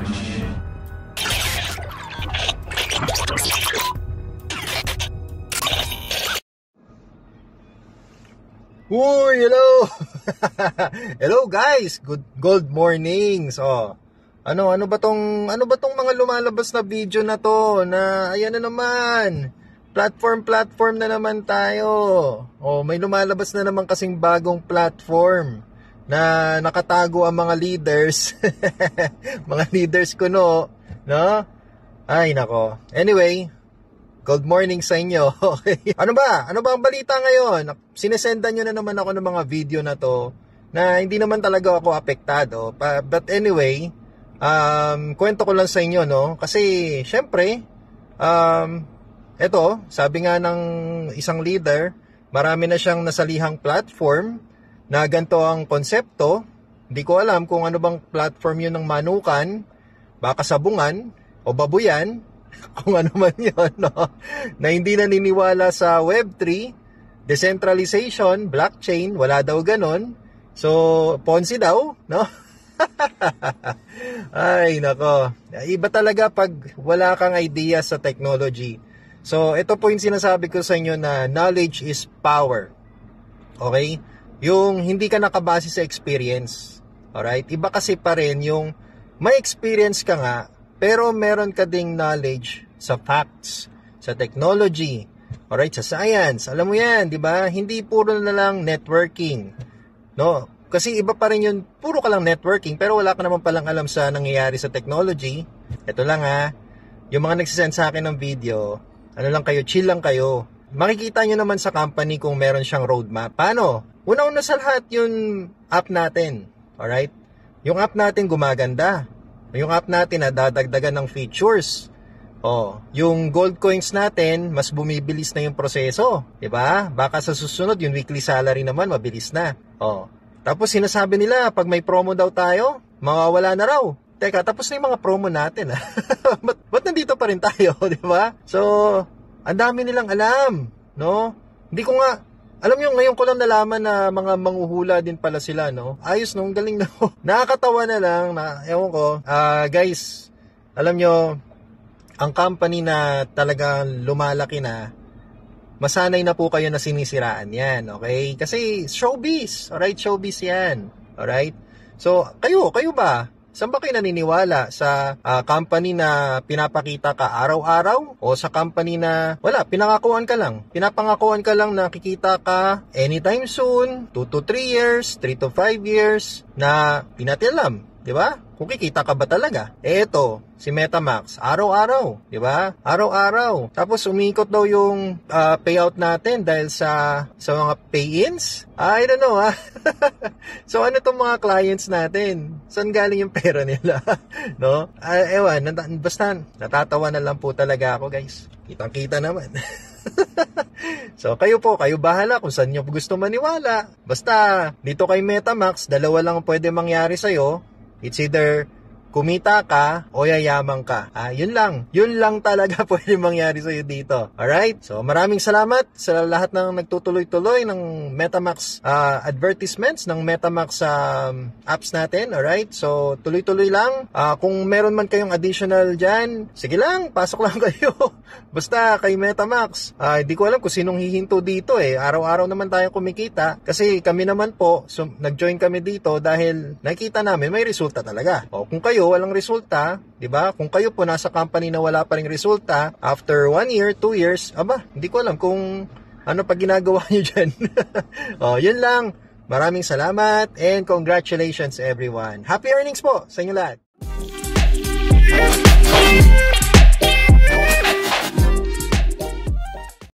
Uy, hello! Hello guys! Good morning! So, ano ba tong mga lumalabas na video na to? Na ayan na naman. Platform na naman tayo. Oh, may lumalabas na naman kasing bagong platform na nakatago ang mga leaders. Mga leaders ko no? Ay nako. Anyway, good morning sa inyo. Okay. Ano ba ang balita ngayon? Sinesendan nyo na naman ako ng mga video na to na hindi naman talaga ako apektado. But anyway, kwento ko lang sa inyo, no? Kasi, syempre, eto, sabi nga ng isang leader, marami na siyang nasalihang platform na ganito ang konsepto. Hindi ko alam kung ano bang platform yun ng manukan, baka sabungan, o babuyan, kung ano man yun, no? Na hindi naniniwala sa Web3, decentralization, blockchain, wala daw ganon. So, Ponzi daw, no? Ay, nako. Iba talaga pag wala kang idea sa technology. So, ito po yung sinasabi ko sa inyo na knowledge is power. Okay? Yung hindi ka nakabase sa experience. Alright? Iba kasi pa rin yung may experience ka nga, pero meron ka ding knowledge sa facts, sa technology, alright, sa science. Alam mo yan, di ba? Hindi puro na lang networking. No? Kasi iba pa rin yun, puro ka lang networking, pero wala ka naman palang alam sa nangyayari sa technology. Ito lang yung mga nagsisend sa akin ng video, ano lang kayo, chill lang kayo. Makikita nyo naman sa company kung meron siyang roadmap. Paano? Una-una sa lahat yung app natin. Alright? Yung app natin gumaganda. Yung app natin dadagdagan ng features. Yung gold coins natin, mas bumibilis na yung proseso. Diba? Baka sa susunod, yung weekly salary naman, mabilis na. Tapos sinasabi nila, pag may promo daw tayo, mawawala na raw. Teka, tapos na yung mga promo natin. Ba't nandito pa rin tayo? Diba? So, ang dami nilang alam. No? Hindi ko nga, alam nyo, ngayon ko lang nalaman na mga manghuhula din pala sila, no? Ayos, no? Galing na. Nakakatawa na lang, ewan ko. Guys, alam nyo, ang company na talagang lumalaki na, masanay na po kayo na sinisiraan yan, okay? Kasi showbiz, alright? Showbiz yan, alright? So, kayo ba? Saan ba kayo naniniwala? Sa company na pinapakita ka araw-araw? O sa company na, wala, pinapangakuan ka lang na kikita ka anytime soon, 2 to 3 years, 3 to 5 years, na pinatialam, di ba? Kung kikita ka ba talaga? Eto, si MetaMax, araw-araw, di ba? Araw-araw. Tapos umikot daw yung payout natin dahil sa mga pay-ins. I don't know, So ano tong mga clients natin? Saan galing yung pera nila? No? Ewan, basta natatawa na lang po talaga ako, guys. Kitang-kita naman. So kayo bahala kung saan nyo gusto maniwala. Basta dito kay MetaMax, dalawa lang pwede mangyari sa'yo. It's either kumita ka o yayaman ka. Yun lang talaga pwede mangyari sa'yo dito. Alright? So, maraming salamat sa lahat ng nagtutuloy-tuloy ng MetaMax advertisements, ng MetaMax apps natin. Alright? So, tuloy-tuloy lang. Kung meron man kayong additional dyan, sige lang, pasok lang kayo. Basta kay MetaMax. Hindi ko alam kung sinong hihinto dito Araw-araw naman tayo kumikita. Kasi kami naman po, nag-join kami dito dahil nakita namin may resulta talaga. Kung kayo walang resulta, di ba? Kung kayo po nasa company na wala pa ring resulta, after 1 year, 2 years, hindi ko alam kung ano pa ginagawa nyo dyan. Yun lang. Maraming salamat and congratulations everyone. Happy earnings po sa inyo lahat.